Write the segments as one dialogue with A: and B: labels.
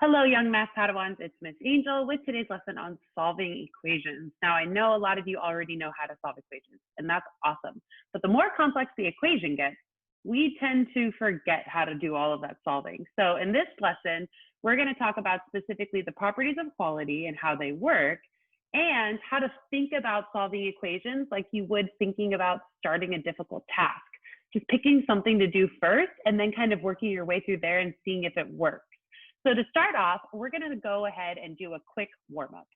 A: Hello, young math Padawans. It's Miss Angel with today's lesson on solving equations. Now, I know a lot of you already know how to solve equations, and that's awesome. But the more complex the equation gets, we tend to forget how to do all of that solving. So in this lesson, we're going to talk about specifically the properties of equality and how they work, and how to think about solving equations like you would thinking about starting a difficult task. Just picking something to do first, and then kind of working your way through there and seeing if it works. So to start off, we're going to go ahead and do a quick warm-up.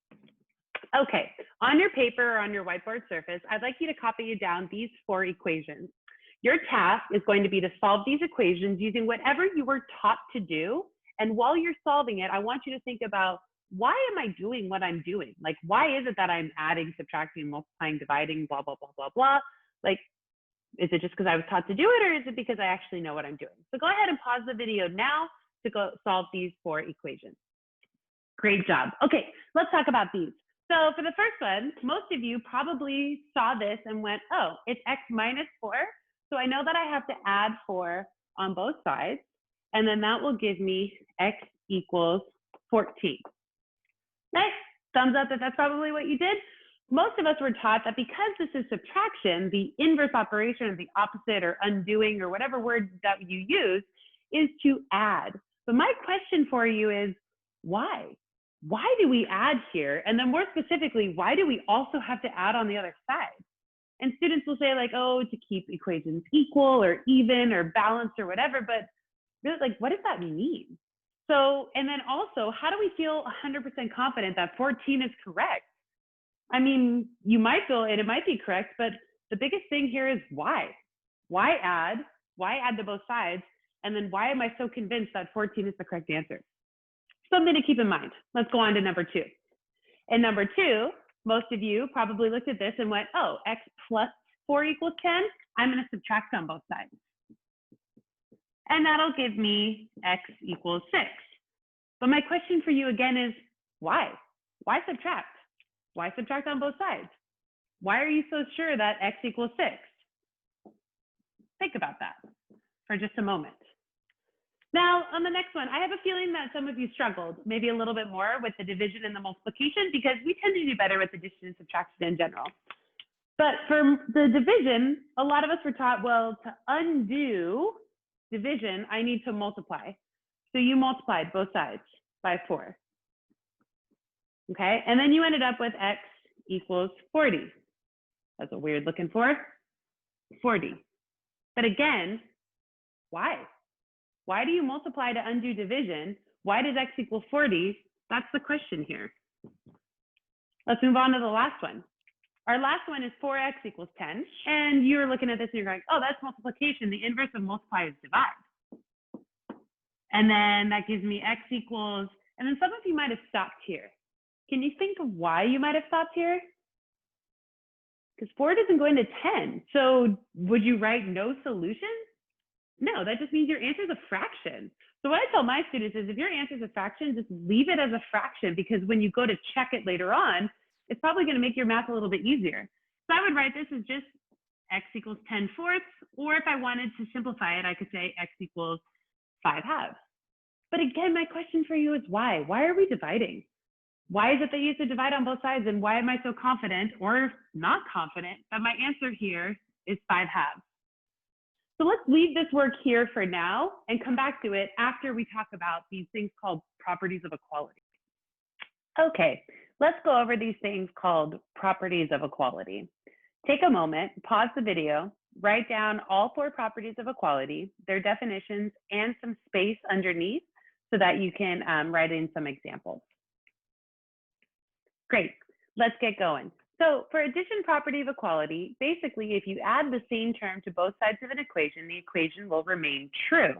A: Okay, on your paper or on your whiteboard surface, I'd like you to copy down these 4 equations. Your task is going to be to solve these equations using whatever you were taught to do. And while you're solving it, I want you to think about, why am I doing what I'm doing? Like, why is it that I'm adding, subtracting, multiplying, dividing, blah, blah, blah, blah, blah? Like, is it just because I was taught to do it, or is it because I actually know what I'm doing? So go ahead and pause the video now to go solve these 4 equations. Great job. Okay, let's talk about these. So for the first one, most of you probably saw this and went, oh, it's x minus 4. So I know that I have to add 4 on both sides, and then that will give me x equals 14. Nice, thumbs up if that's probably what you did. Most of us were taught that because this is subtraction, the inverse operation, or the opposite, or undoing, or whatever word that you use, is to add. But my question for you is, why? Why do we add here? And then more specifically, why do we also have to add on the other side? And students will say like, oh, to keep equations equal or even or balanced or whatever, but really, like, what does that mean? So, and then also, how do we feel 100% confident that 14 is correct? I mean, you might feel it might be correct, but the biggest thing here is why? Why add? Why add to both sides? And then why am I so convinced that 14 is the correct answer? Something to keep in mind. Let's go on to number 2. In number 2, most of you probably looked at this and went, oh, x plus 4 equals 10. I'm going to subtract on both sides. And that'll give me x equals 6. But my question for you again is, why? Why subtract? Why subtract on both sides? Why are you so sure that x equals 6? Think about that for just a moment. Now, on the next one, I have a feeling that some of you struggled maybe a little bit more with the division and the multiplication, because we tend to do better with addition and subtraction in general. But for the division, a lot of us were taught, well, to undo division, I need to multiply. So you multiplied both sides by 4. Okay, and then you ended up with x equals 40. That's a weird looking for 40. But again, why? Why do you multiply to undo division? Why does x equal 40? That's the question here. Let's move on to the last one. Our last one is 4x equals 10. And you're looking at this and you're going, oh, that's multiplication. The inverse of multiply is divide. And then that gives me x equals, and then some of you might have stopped here. Can you think of why you might have stopped here? Because 4 doesn't go into 10. So would you write no solution? No, that just means your answer is a fraction. So what I tell my students is, if your answer is a fraction, just leave it as a fraction, because when you go to check it later on, it's probably going to make your math a little bit easier. So I would write this as just x equals 10 fourths, or if I wanted to simplify it, I could say x equals 5 halves. But again, my question for you is why? Why are we dividing? Why is it that you used to divide on both sides, and why am I so confident or not confident that my answer here is 5 halves? So let's leave this work here for now and come back to it after we talk about these things called properties of equality. Okay, let's go over these things called properties of equality. Take a moment, pause the video, write down all 4 properties of equality, their definitions, and some space underneath so that you can write in some examples. Great, let's get going. So for addition property of equality, basically, if you add the same term to both sides of an equation, the equation will remain true.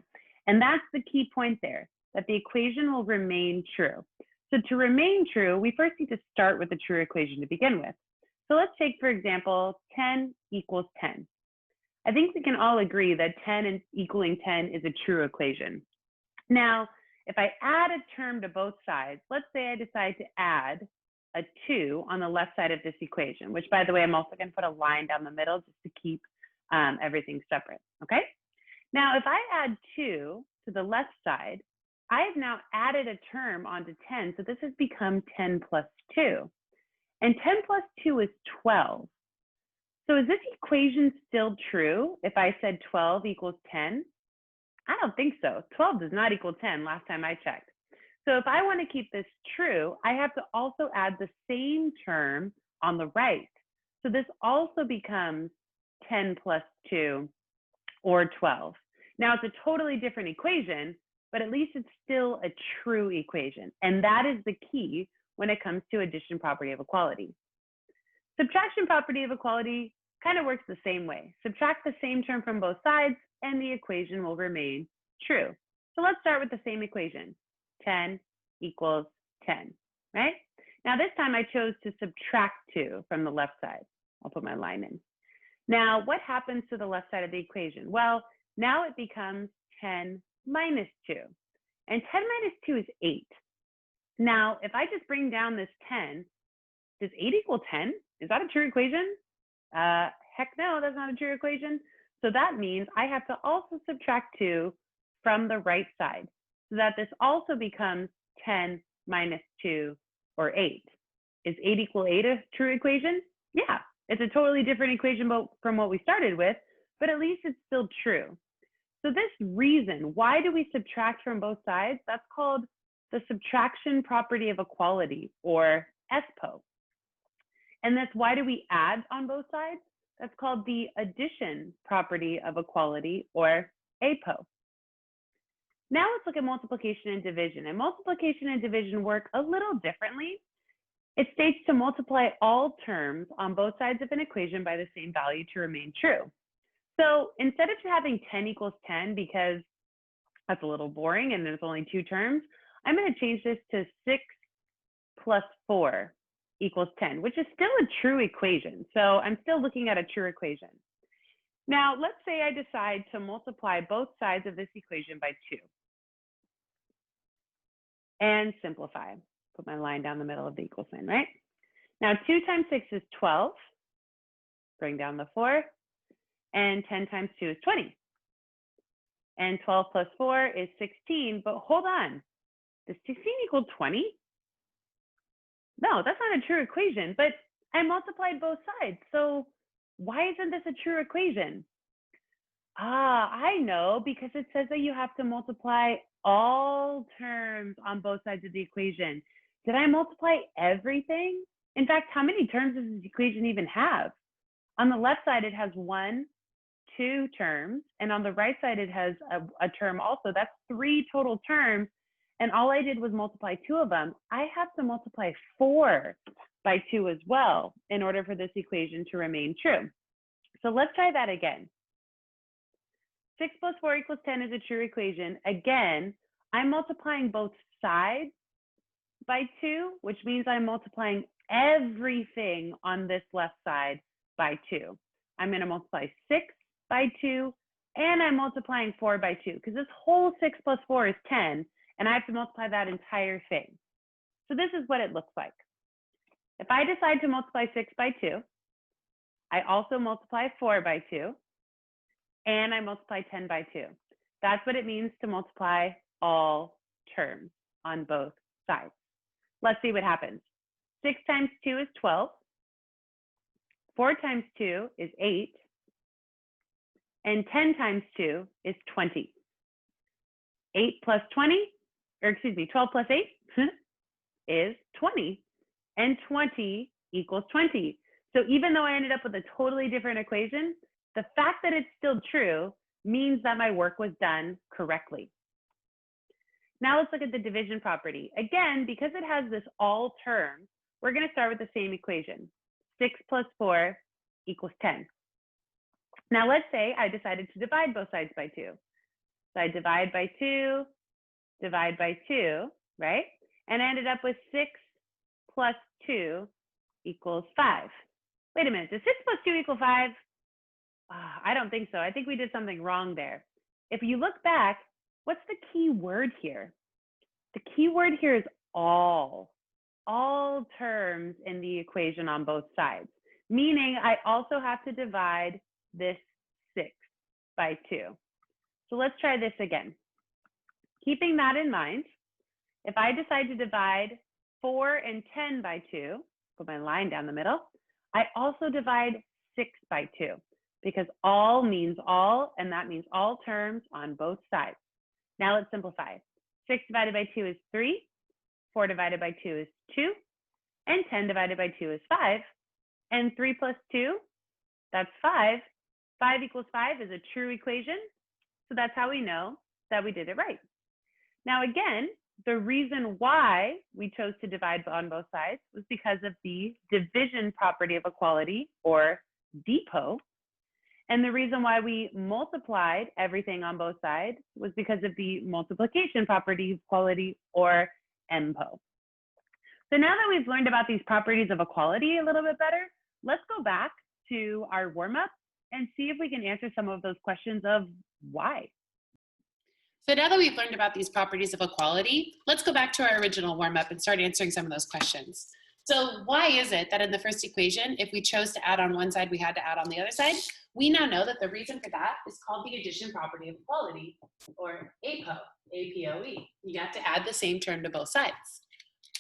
A: And that's the key point there, that the equation will remain true. So to remain true, we first need to start with the true equation to begin with. So let's take, for example, 10 equals 10. I think we can all agree that 10 and equaling 10 is a true equation. Now, if I add a term to both sides, let's say I decide to add a 2 on the left side of this equation, which, by the way, I'm also going to put a line down the middle just to keep everything separate, okay? Now, if I add 2 to the left side, I've now added a term onto 10, so this has become 10 plus 2. And 10 plus 2 is 12. So is this equation still true if I said 12 equals 10? I don't think so. 12 does not equal 10 last time I checked. So if I want to keep this true, I have to also add the same term on the right. So this also becomes 10 plus 2 or 12. Now it's a totally different equation, but at least it's still a true equation. And that is the key when it comes to addition property of equality. Subtraction property of equality kind of works the same way. Subtract the same term from both sides and the equation will remain true. So let's start with the same equation. 10 equals 10, right? Now this time I chose to subtract 2 from the left side. I'll put my line in. Now what happens to the left side of the equation? Well, now it becomes 10 minus 2. And 10 minus 2 is 8. Now, if I just bring down this 10, does 8 equal 10? Is that a true equation? Heck no, that's not a true equation. So that means I have to also subtract 2 from the right side so that this also becomes 10 minus 2 or 8. Is 8 equal 8 a true equation? Yeah, it's a totally different equation from what we started with, but at least it's still true. So this reason, why do we subtract from both sides? That's called the subtraction property of equality, or SPO. And that's why do we add on both sides? That's called the addition property of equality, or APO. Now let's look at multiplication and division. And multiplication and division work a little differently. It states to multiply all terms on both sides of an equation by the same value to remain true. So instead of having 10 equals 10, because that's a little boring and there's only 2 terms, I'm going to change this to 6 plus 4 equals 10, which is still a true equation. So I'm still looking at a true equation. Now, let's say I decide to multiply both sides of this equation by 2 and simplify. Put my line down the middle of the equal sign, right? Now, 2 times 6 is 12. Bring down the 4. And 10 times 2 is 20. And 12 plus 4 is 16. But hold on. Does 16 equal 20? No, that's not a true equation, but I multiplied both sides. So why isn't this a true equation? I know, because it says that you have to multiply all terms on both sides of the equation. Did I multiply everything? In fact, how many terms does this equation even have? On the left side, it has 1, 2 terms, and on the right side, it has a term also. That's 3 total terms, and all I did was multiply 2 of them. I have to multiply 4 by 2 as well in order for this equation to remain true. So let's try that again. 6 plus 4 equals 10 is a true equation. Again, I'm multiplying both sides by 2, which means I'm multiplying everything on this left side by 2. I'm going to multiply 6 by 2, and I'm multiplying 4 by 2, because this whole 6 plus 4 is 10, and I have to multiply that entire thing. So this is what it looks like. If I decide to multiply 6 by 2, I also multiply 4 by 2, and I multiply 10 by 2. That's what it means to multiply all terms on both sides. Let's see what happens. 6 times 2 is 12. 4 times 2 is 8. And 10 times 2 is 20. 8 plus 20, or excuse me, 12 plus 8 is 20. And 20 equals 20. So even though I ended up with a totally different equation, the fact that it's still true means that my work was done correctly. Now let's look at the division property. Again, because it has this all terms, we're going to start with the same equation. 6 plus 4 equals 10. Now let's say I decided to divide both sides by 2. So I divide by 2, right? And I ended up with 6 plus 2 equals 5. Wait a minute, does 6 plus 2 equal 5? I don't think so. I think we did something wrong there. If you look back, what's the key word here? The key word here is all terms in the equation on both sides, meaning I also have to divide this 6 by 2. So let's try this again. keeping that in mind, if I decide to divide 4 and 10 by 2, put my line down the middle, I also divide 6 by 2 because all means all, and that means all terms on both sides. Now let's simplify. 6 divided by 2 is 3, 4 divided by 2 is 2, and 10 divided by 2 is 5, and 3 plus 2, that's 5. 5 equals 5 is a true equation, so that's how we know that we did it right. Now again, the reason why we chose to divide on both sides was because of the division property of equality, or depot. And the reason why we multiplied everything on both sides was because of the multiplication property of equality, or MPO. So now that we've learned about these properties of equality a little bit better, let's go back to our warm-up and see if we can answer some of those questions of why.
B: So now that we've learned about these properties of equality, let's go back to our original warm-up and start answering some of those questions. So why is it that in the first equation, if we chose to add on one side, we had to add on the other side? We now know that the reason for that is called the addition property of equality, or APO, A-P-O-E. You have to add the same term to both sides.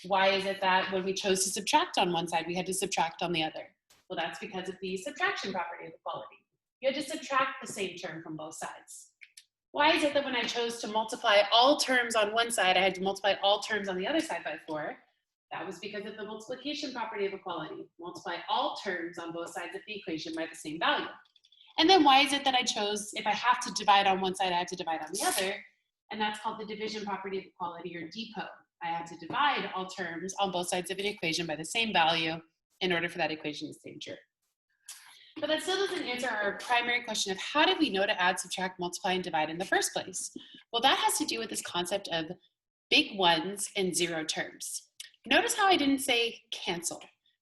B: Why is it that when we chose to subtract on one side, we had to subtract on the other? Well, that's because of the subtraction property of equality. You had to subtract the same term from both sides. Why is it that when I chose to multiply all terms on one side, I had to multiply all terms on the other side by 4? That was because of the multiplication property of equality. Multiply all terms on both sides of the equation by the same value. And then why is it that I chose, if I have to divide on one side, I had to divide on the other? And that's called the division property of equality, or depot. I had to divide all terms on both sides of an equation by the same value in order for that equation to stay true. But that still doesn't answer our primary question of how did we know to add, subtract, multiply, and divide in the first place? Well, that has to do with this concept of big ones and zero terms. Notice how I didn't say cancel.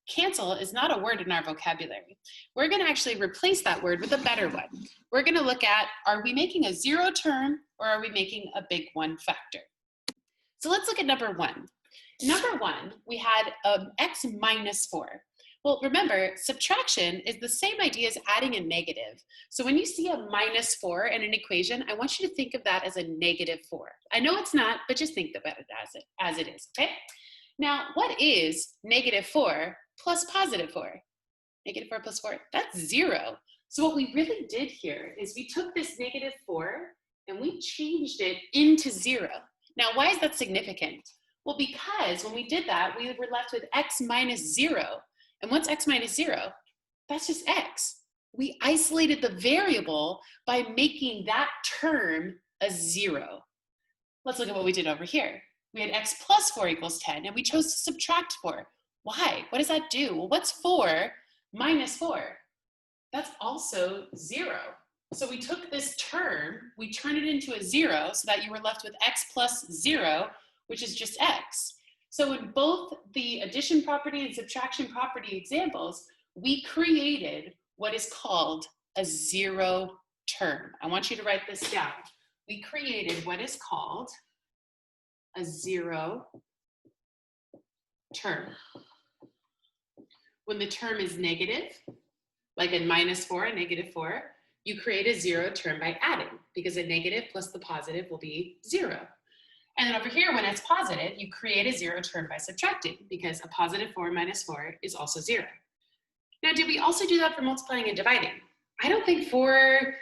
B: Cancel is not a word in our vocabulary. We're going to actually replace that word with a better one. We're going to look at, are we making a zero term or are we making a big one factor? So let's look at number 1. Number 1, we had x minus 4. Well, remember, subtraction is the same idea as adding a negative. So when you see a minus 4 in an equation, I want you to think of that as a negative 4. I know it's not, but just think about it as it is, okay? Now, what is negative 4 plus positive 4? Negative 4 plus 4, that's 0. So what we really did here is we took this negative 4 and we changed it into 0. Now, why is that significant? Well, because when we did that, we were left with x minus 0. And what's x minus 0? That's just x. We isolated the variable by making that term a 0. Let's look at what we did over here. We had x plus 4 equals 10, and we chose to subtract 4. Why? What does that do? Well, what's 4 minus 4? That's also 0. So we took this term, we turned it into a 0 so that you were left with x plus 0, which is just x. So in both the addition property and subtraction property examples, we created what is called a 0 term. I want you to write this down. We created what is called a 0 term. When the term is negative, like in minus 4 and negative 4, you create a 0 term by adding, because a negative plus the positive will be 0. And then over here, when it's positive, you create a 0 term by subtracting, because a positive 4 minus 4 is also 0. Now, did we also do that for multiplying and dividing? I don't think 4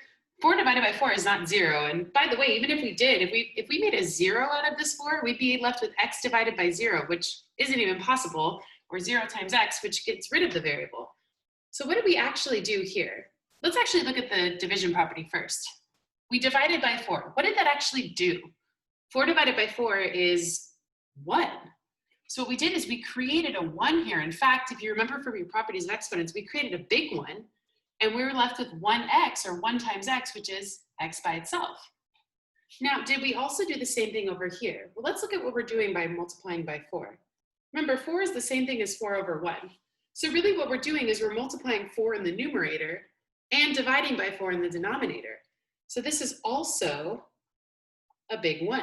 B: divided by 4 is not 0. And by the way, even if we did, if we made a 0 out of this 4, we'd be left with x divided by 0, which isn't even possible, or 0 times x, which gets rid of the variable. So what did we actually do here? Let's actually look at the division property first. We divided by 4. What did that actually do? 4 divided by 4 is 1. So what we did is we created a 1 here. In fact, if you remember from your properties of exponents, we created a big 1, and we were left with 1x, or 1 times x, which is x by itself. Now, did we also do the same thing over here? Well, let's look at what we're doing by multiplying by 4. Remember, 4 is the same thing as 4 over 1. So really what we're doing is we're multiplying 4 in the numerator and dividing by 4 in the denominator. So this is also a big 1,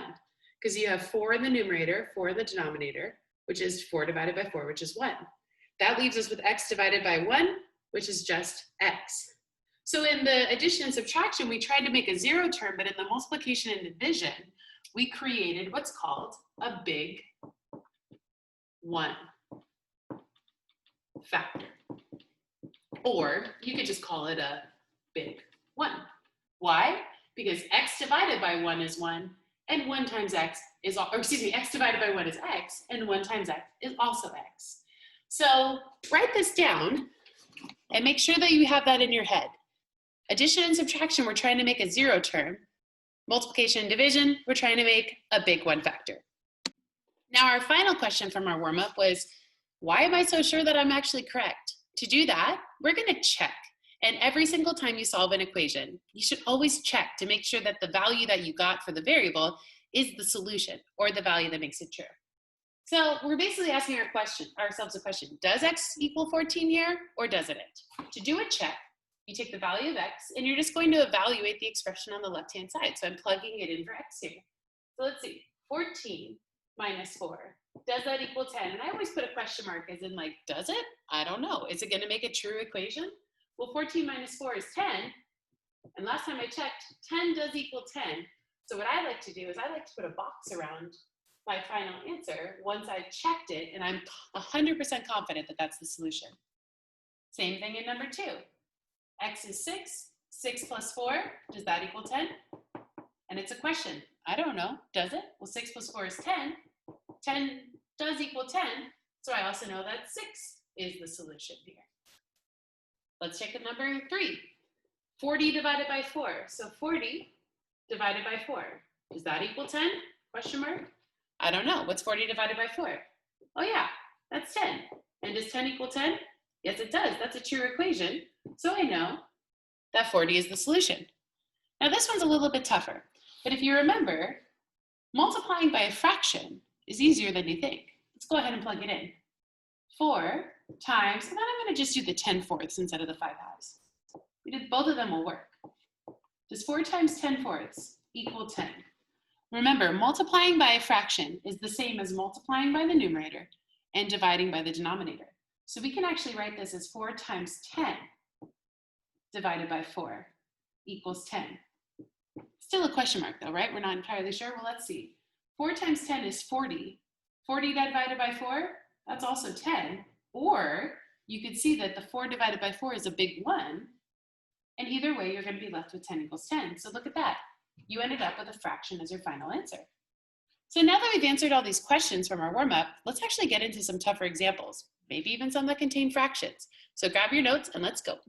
B: because you have 4 in the numerator, 4 in the denominator, which is 4 divided by 4, which is 1. That leaves us with x divided by 1, which is just x. So in the addition and subtraction, we tried to make a 0 term, but in the multiplication and division, we created what's called a big 1 factor. Or you could just call it a big 1. Why? Because x divided by 1 is 1, and 1 times x is, x divided by 1 is x, and 1 times x is also x. So write this down and make sure that you have that in your head. Addition and subtraction, we're trying to make a 0 term. Multiplication and division, we're trying to make a big 1 factor. Now our final question from our warm-up was, why am I so sure that I'm actually correct? To do that, we're going to check. And every single time you solve an equation, you should always check to make sure that the value that you got for the variable is the solution, or the value that makes it true. So we're basically asking ourselves a question. Does x equal 14 here, or doesn't it? To do a check, you take the value of x, and you're just going to evaluate the expression on the left-hand side. So I'm plugging it in for x here. So let's see, 14 minus 4. Does that equal 10? And I always put a question mark as in like, does it? I don't know. Is it going to make a true equation? Well, 14 minus 4 is 10. And last time I checked, 10 does equal 10. So what I like to do is I like to put a box around my final answer once I've checked it and I'm 100% confident that that's the solution. Same thing in number 2. X is 6. 6 plus 4, does that equal 10? And it's a question. I don't know. Does it? Well, 6 plus 4 is 10. 10 does equal 10. So I also know that 6 is the solution here. Let's check at number 3. 40 divided by 4. So 40 divided by 4. Does that equal 10? Question mark. I don't know. What's 40 divided by 4? Oh yeah, that's 10. And does 10 equal 10? Yes, it does. That's a true equation. So I know that 40 is the solution. Now this one's a little bit tougher. But if you remember, multiplying by a fraction is easier than you think. Let's go ahead and plug it in. 4 times, and then I'm going to just do the 10/4 instead of the 5/2. Both of them will work. Does 4 times 10/4 equal 10? Remember, multiplying by a fraction is the same as multiplying by the numerator and dividing by the denominator. So we can actually write this as 4 times 10 divided by 4 equals 10. Still a question mark though, right? We're not entirely sure. Well, let's see. 4 times 10 is 40. 40 divided by 4, that's also 10. Or you could see that the 4 divided by 4 is a big 1. And either way, you're going to be left with 10 equals 10. So look at that. You ended up with a fraction as your final answer. So now that we've answered all these questions from our warm-up, let's actually get into some tougher examples, maybe even some that contain fractions. So grab your notes and let's go.